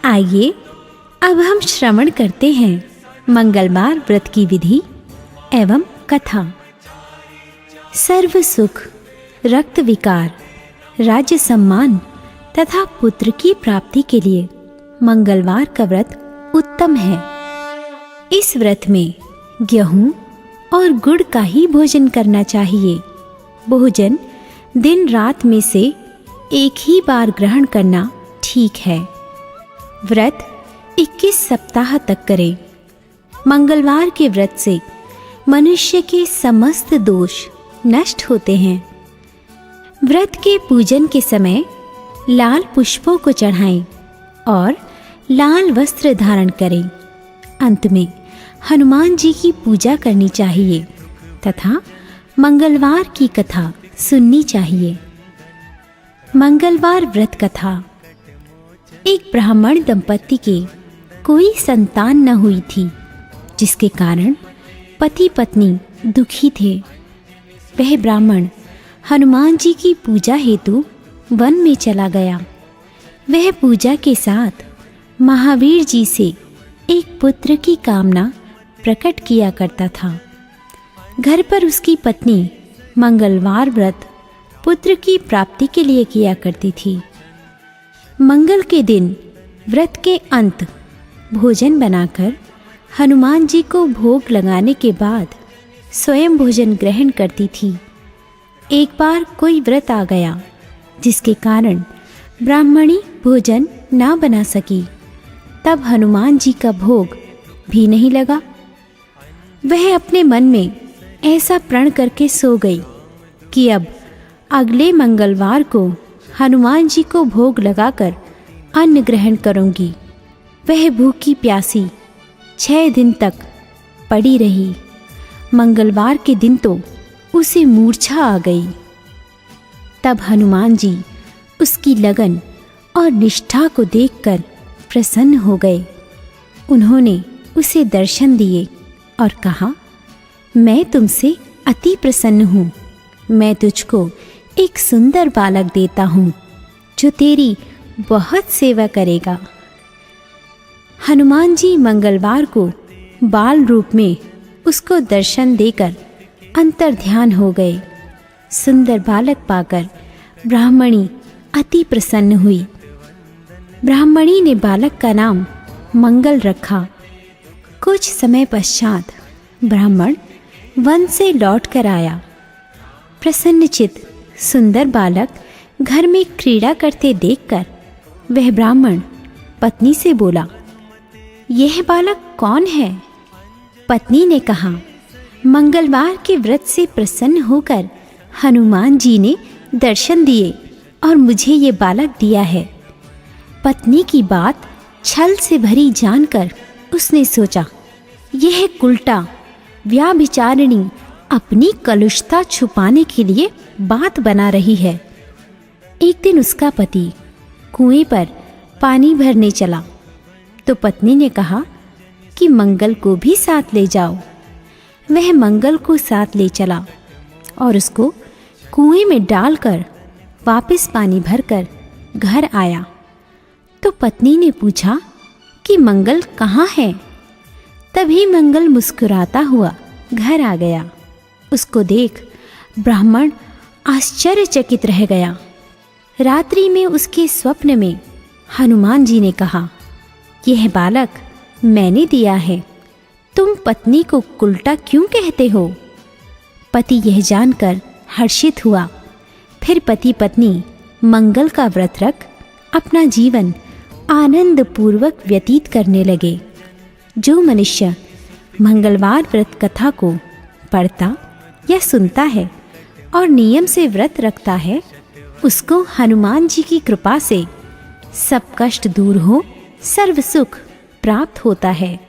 आइए अब हम श्रवण करते हैं मंगलवार व्रत की विधि एवं कथा। सर्व सुख, रक्त विकार, राज्य सम्मान तथा पुत्र की प्राप्ति के लिए मंगलवार का व्रत उत्तम है। इस व्रत में गेहूं और गुड़ का ही भोजन करना चाहिए। भोजन दिन रात में से एक ही बार ग्रहण करना ठीक है। व्रत 21 सप्ताह तक करें। मंगलवार के व्रत से मनुष्य के समस्त दोष नष्ट होते हैं। व्रत के पूजन के समय लाल पुष्पों को चढ़ाएं और लाल वस्त्र धारण करें। अंत में हनुमान जी की पूजा करनी चाहिए तथा मंगलवार की कथा सुननी चाहिए। मंगलवार व्रत कथा। एक ब्राह्मण दंपति के कोई संतान न हुई थी, जिसके कारण पति पत्नी दुखी थे। वह ब्राह्मण हनुमान जी की पूजा हेतु वन में चला गया। वह पूजा के साथ महावीर जी से एक पुत्र की कामना प्रकट किया करता था। घर पर उसकी पत्नी मंगलवार व्रत पुत्र की प्राप्ति के लिए किया करती थी। मंगल के दिन व्रत के अंत भोजन बनाकर हनुमान जी को भोग लगाने के बाद स्वयं भोजन ग्रहण करती थी। एक बार कोई व्रत आ गया, जिसके कारण ब्राह्मणी भोजन ना बना सकी। तब हनुमान जी का भोग भी नहीं लगा। वह अपने मन में ऐसा प्रण करके सो गई कि अब अगले मंगलवार को हनुमान जी को भोग लगाकर अन्न ग्रहण करूंगी। वह भूखी प्यासी 6 दिन तक पड़ी रही। मंगलवार के दिन तो उसे मूर्छा आ गई। तब हनुमान जी उसकी लगन और निष्ठा को देखकर प्रसन्न हो गए। उन्होंने उसे दर्शन दिए और कहा, मैं तुमसे अति प्रसन्न हूँ। मैं तुझको एक सुंदर बालक देता हूँ, जो तेरी बहुत सेवा करेगा। हनुमान जी मंगलवार को बाल रूप में उसको दर्शन देकर अंतर्ध्यान हो गए। सुंदर बालक पाकर ब्राह्मणी अति प्रसन्न हुई। ब्राह्मणी ने बालक का नाम मंगल रखा। कुछ समय पश्चात ब्राह्मण वन से लौट कर आया। प्रसन्नचित्त सुंदर बालक घर में क्रीड़ा करते देखकर वह ब्राह्मण पत्नी से बोला, यह बालक कौन है? पत्नी ने कहा, मंगलवार के व्रत से प्रसन्न होकर हनुमान जी ने दर्शन दिए और मुझे ये बालक दिया है। पत्नी की बात छल से भरी जानकर उसने सोचा, यह कुलटा व्याभिचारिणी अपनी कलुषता छुपाने के लिए बात बना रही है। एक दिन उसका पति कुएं पर पानी भरने चला तो पत्नी ने कहा कि मंगल को भी साथ ले जाओ। वह मंगल को साथ ले चला और उसको कुएं में डालकर वापस पानी भरकर घर आया। तो पत्नी ने पूछा कि मंगल कहाँ है? तभी मंगल मुस्कुराता हुआ घर आ गया। उसको देख ब्राह्मण आश्चर्यचकित रह गया। रात्रि में उसके स्वप्न में हनुमान जी ने कहा, यह बालक मैंने दिया है, तुम पत्नी को कुलटा क्यों कहते हो? पति यह जानकर हर्षित हुआ। फिर पति पत्नी मंगल का व्रत रख अपना जीवन आनंद पूर्वक व्यतीत करने लगे। जो मनुष्य मंगलवार व्रत कथा को पढ़ता या सुनता है और नियम से व्रत रखता है, उसको हनुमान जी की कृपा से सब कष्ट दूर हो, सर्व सुख प्राप्त होता है।